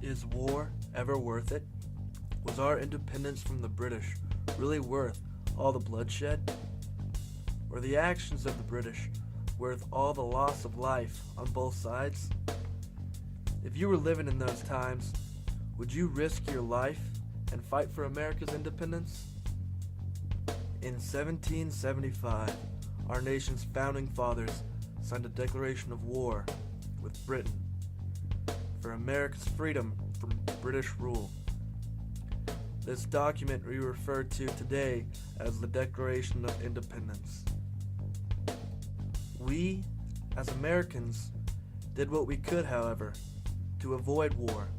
Is war ever worth it? Was our independence from the British really worth all the bloodshed? Were the actions of the British worth all the loss of life on both sides? If you were living in those times, would you risk your life and fight for America's independence? In 1775, our nation's founding fathers signed a declaration of war with Britain for America's freedom from British rule. This document we refer to today as the Declaration of Independence. We, as Americans, did what we could, however, to avoid war.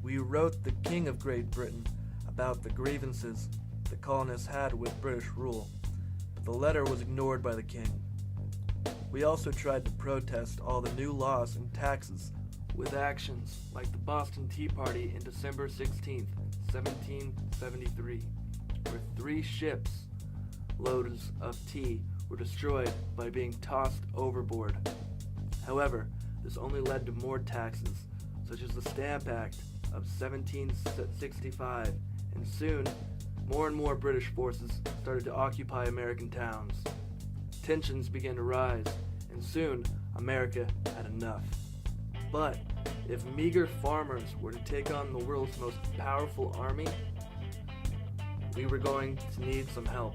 We wrote the King of Great Britain about the grievances the colonists had with British rule, but the letter was ignored by the King. We also tried to protest all the new laws and taxes with actions like the Boston Tea Party in December 16, 1773, where 3 ships loads of tea were destroyed by being tossed overboard. However, this only led to more taxes, such as the Stamp Act of 1765, and soon, more and more British forces started to occupy American towns. Tensions began to rise, and soon, America had enough. But if meager farmers were to take on the world's most powerful army, we were going to need some help.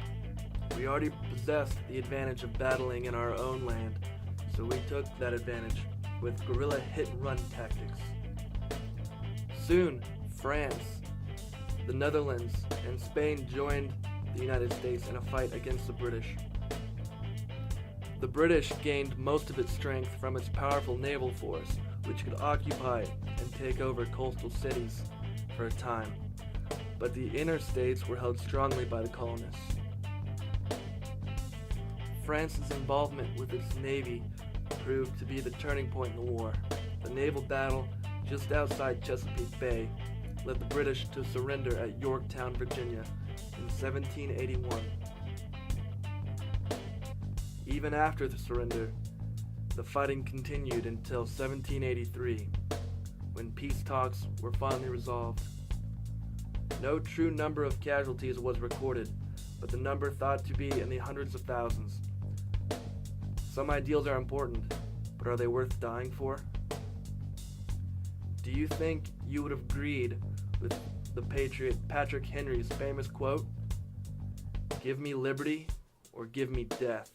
We already possessed the advantage of battling in our own land, so we took that advantage with guerrilla hit-and-run tactics. Soon, France, the Netherlands, and Spain joined the United States in a fight against the British. The British gained most of its strength from its powerful naval force, which could occupy and take over coastal cities for a time, but the inner states were held strongly by the colonists. France's involvement with its navy proved to be the turning point in the war. The naval battle just outside Chesapeake Bay led the British to surrender at Yorktown, Virginia in 1781. Even after the surrender, the fighting continued until 1783, when peace talks were finally resolved. No true number of casualties was recorded, but the number thought to be in the hundreds of thousands. Some ideals are important, but are they worth dying for? Do you think you would have agreed with the patriot Patrick Henry's famous quote, "Give me liberty or give me death"?